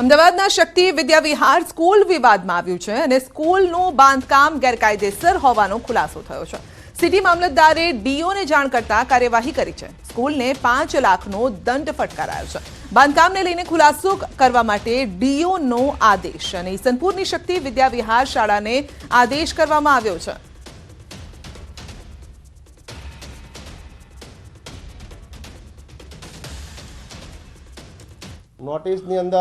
અમદાવાદના શક્તિ વિદ્યા વિહાર સ્કૂલ વિવાદમાં આવ્યું છે અને સ્કૂલનું બાંધકામ ગેરકાયદેસર હોવાનો ખુલાસો થયો છે। સિટી મામલતદારે ડીઓને જાણ કરતા કાર્યવાહી કરી છે। સ્કૂલને 5 લાખનો દંડ ફટકારાયો છે। બાંધકામને લઈને ખુલાસો કરવા માટે ડીઓનો આદેશ અને ઈસનપુરની શક્તિ વિદ્યા વિહાર શાળાને આદેશ કરવામાં આવ્યો છે। નોટિસની અંદર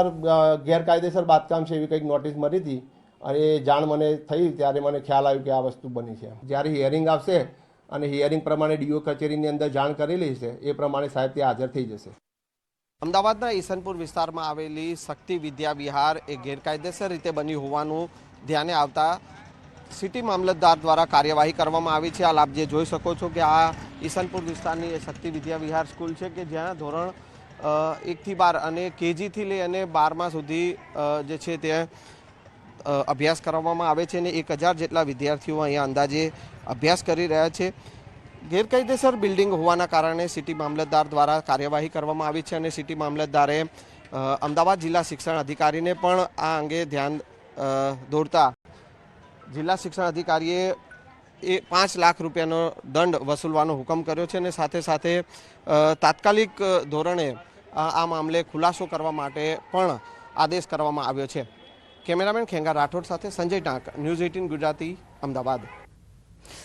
ગેરકાયદેસર બાંધકામ છે એવી કંઈક નોટિસ મળી હતી અને જાણ મને થઈ ત્યારે મને ખ્યાલ આવ્યો કે આ વસ્તુ બની છે। જ્યારે હિયરિંગ આવશે અને હિયરિંગ પ્રમાણે ડીઓ કચેરીની અંદર જાણ કરેલી છે એ પ્રમાણે સાહેબ ત્યાં હાજર થઈ જશે। અમદાવાદના ઈસનપુર વિસ્તારમાં આવેલી શક્તિ વિદ્યા વિહાર એ ગેરકાયદેસર રીતે બની હોવાનું ધ્યાને આવતા સિટી મામલતદાર દ્વારા કાર્યવાહી કરવામાં આવી છે। આપ જે જોઈ શકો છો કે આ ઈસનપુર વિસ્તારની શક્તિ વિદ્યા વિહાર સ્કૂલ છે કે જ્યાં ધોરણ 1 થી 12 અને કેજીથી લઈ અને 12મા સુધી જે છે તે અભ્યાસ કરવામાં આવે છે અને 1000 જેટલા વિદ્યાર્થીઓ અહીંયા અંદાજે અભ્યાસ કરી રહ્યા છે। ગેરકાયદેસર બિલ્ડિંગ હોવાના કારણે સિટી મામલતદાર દ્વારા કાર્યવાહી કરવામાં આવી છે અને સિટી મામલતદારે અમદાવાદ જિલ્લા શિક્ષણ અધિકારીને પણ આ અંગે ધ્યાન દોરતા જિલ્લા શિક્ષણ અધિકારીએ 5 લાખ રૂપિયાનો દંડ વસૂલવાનો હુકમ કર્યો છે અને સાથે સાથે તાત્કાલિક ધોરણે આ મામલે ખુલાસો કરવા માટે પણ આદેશ કરવામાં આવ્યો છે। કેમેરામેન ખેંગા રાઠોડ સાથે સંજય ટાંક, ન્યૂઝ 18 ગુજરાતી, અમદાવાદ।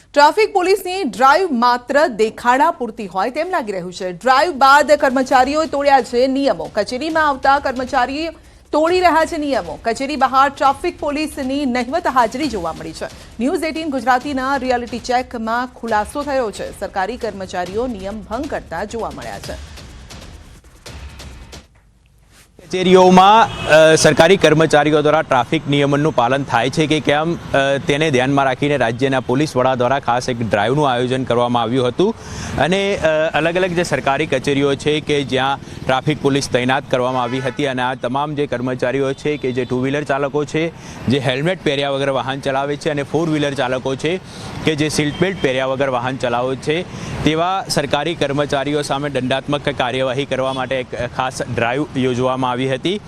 ટ્રાફિક પોલીસની ડ્રાઈવ માત્ર દેખાડા પૂરતી હોય તેમ લાગી રહ્યું છે। ડ્રાઈવ બાદ કર્મચારીઓએ તોડ્યા છે નિયમો। કચેરીમાં આવતા કર્મચારીઓ તોડી રહ્યા છે નિયમો। કચેરી બહાર ટ્રાફિક પોલીસની નહિવત હાજરી જોવા મળી છે। ન્યૂઝ 18 ગુજરાતીના રિયાલિટી ચેકમાં ખુલાસો થયો છે। સરકારી કર્મચારીઓ નિયમ ભંગ કરતા જોવા મળ્યા છે। કચેરીઓમાં સરકારી કર્મચારીઓ દ્વારા ટ્રાફિક નિયમનનું પાલન થાય છે કે કેમ તેને ધ્યાનમાં રાખીને રાજ્યના પોલીસ વડા દ્વારા ખાસ એક ડ્રાઈવનું આયોજન કરવામાં આવ્યું હતું અને અલગ અલગ જે સરકારી કચેરીઓ છે કે જ્યાં ટ્રાફિક પોલીસ તૈનાત કરવામાં આવી હતી અને આ તમામ જે કર્મચારીઓ છે કે જે 2 વ્હીલર ચાલકો છે, જે હેલ્મેટ પહેર્યા વગર વાહન ચલાવે છે અને 4 વ્હીલર ચાલકો છે કે જે સીટ બેલ્ટ પહેર્યા વગર વાહન ચલાવે છે તેવા સરકારી કર્મચારીઓ સામે દંડાત્મક કાર્યવાહી કરવા માટે એક ખાસ ડ્રાઈવ યોજવામાં આવી હતી।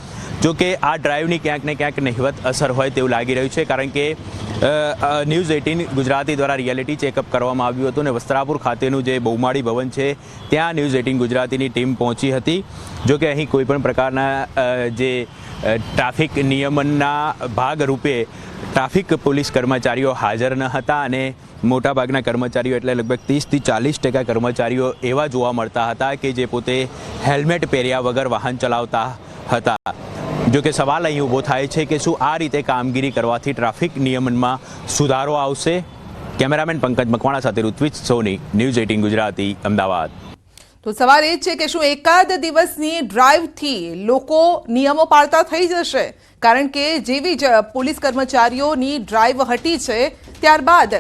જો કે આ ડ્રાઈવની ક્યાંક ને ક્યાંક નહિવત અસર હોય તેવું લાગી રહ્યું છે કારણ કે ન્યૂઝ 18 ગુજરાતી દ્વારા રિયાલિટી ચેકઅપ કરવામાં આવ્યું હતું અને વસ્ત્રાપુર ખાતેનું જે બહુમાળી ભવન છે ત્યાં ન્યૂઝ 18 ગુજરાતીની ટીમ પહોંચી હતી। જો કે અહીં કોઈપણ પ્રકારના જે ટ્રાફિક નિયમનના ભાગરૂપે ટ્રાફિક પોલીસ કર્મચારીઓ હાજર ન હતા અને મોટાભાગના કર્મચારીઓ એટલે લગભગ 30 થી 40% કર્મચારીઓ એવા જોવા મળતા હતા કે જે પોતે હેલ્મેટ પહેર્યા વગર વાહન ચલાવતા હતા। જો કે સવાલ અહીં ઊભો થાય છે કે શું આ રીતે કામગીરી કરવાથી ટ્રાફિક નિયમનમાં સુધારો આવશે? કેમેરામેન પંકજ મકવાણા સાથે ઋત્વિજ સોની, ન્યૂઝ 18 ગુજરાતી, અમદાવાદ। તો સવાલ એ છે કે શું એકાદ દિવસની ડ્રાઈવથી લોકો નિયમો પાળતા થઈ જશે? કારણ કે જેવી જ પોલીસ કર્મચારીઓની ડ્રાઈવ હટી છે ત્યારબાદ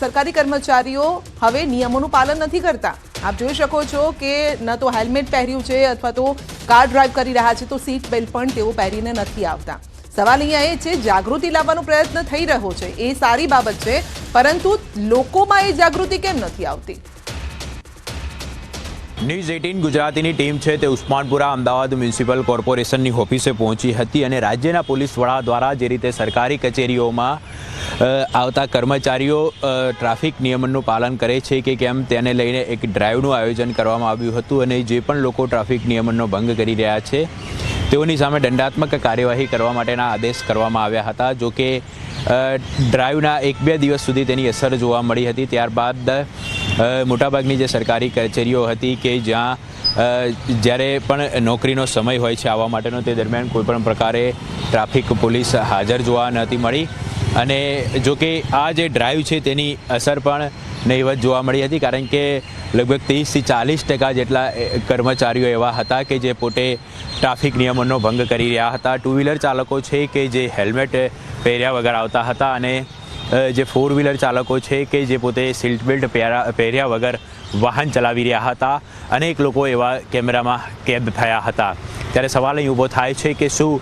સરકારી કર્મચારીઓ હવે નિયમોનું પાલન નથી કરતા। આપ જોઈ શકો છો કે ન તો હેલ્મેટ પહેર્યું છે અથવા તો કાર ડ્રાઈવ કરી રહ્યા છે તો સીટ બેલ્ટ પણ તેઓ પહેરીને નથી આવતા। સવાલ અહીંયા એ છે જાગૃતિ લાવવાનો પ્રયત્ન થઈ રહ્યો છે એ સારી બાબત છે, પરંતુ લોકોમાં એ જાગૃતિ કેમ નથી આવતી? ન્યૂઝ 18 ગુજરાતીની ટીમ છે તે ઉસ્માનપુરા અમદાવાદ મ્યુનિસિપલ કોર્પોરેશનની ઓફિસે પહોંચી હતી અને રાજ્યના પોલીસ વડા દ્વારા જે રીતે સરકારી કચેરીઓમાં આવતા કર્મચારીઓ ટ્રાફિક નિયમનનું પાલન કરે છે કે કેમ તેને લઈને એક ડ્રાઈવનું આયોજન કરવામાં આવ્યું હતું અને જે પણ લોકો ટ્રાફિક નિયમનનો ભંગ કરી રહ્યા છે તેઓની સામે દંડાત્મક કાર્યવાહી કરવા માટેના આદેશ કરવામાં આવ્યા હતા। જો કે ડ્રાઈવના 1-2 દિવસ સુધી તેની અસર જોવા મળી હતી। ત્યારબાદ મોટાભાગની જે સરકારી કચેરીઓ હતી કે જ્યાં જ્યારે પણ નોકરીનો સમય હોય છે આવવા માટેનો તે દરમિયાન કોઈપણ પ્રકારે ટ્રાફિક પોલીસ હાજર જોવા નહોતી મળી અને જો કે આ જે ડ્રાઈવ છે તેની અસર પણ નહિવત જોવા મળી હતી કારણ કે લગભગ 30 થી 40% જેટલા કર્મચારીઓ એવા હતા કે જે પોતે ટ્રાફિક નિયમોનો ભંગ કરી રહ્યા હતા। 2 વ્હીલર ચાલકો છે કે જે હેલ્મેટ પહેર્યા વગર આવતા હતા અને જે 4 વ્હીલર ચાલકો છે કે જે પોતે સીટ બેલ્ટ પહેર્યા વગર વાહન ચલાવી રહ્યા હતા। અનેક લોકો એવા કેમેરામાં કેદ થયા હતા। ત્યારે સવાલ અહીં ઊભો થાય છે કે શું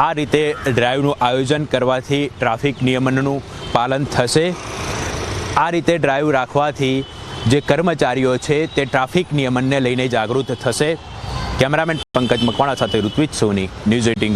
આ રીતે ડ્રાઈવનું આયોજન કરવાથી ટ્રાફિક નિયમનનું પાલન થશે? આ રીતે ડ્રાઈવ રાખવાથી જે કર્મચારીઓ છે તે ટ્રાફિક નિયમનને લઈને જાગૃત થશે? કેમેરામેન પંકજ મકવાણા સાથે ઋત્વિજ સોની, ન્યૂઝ 18।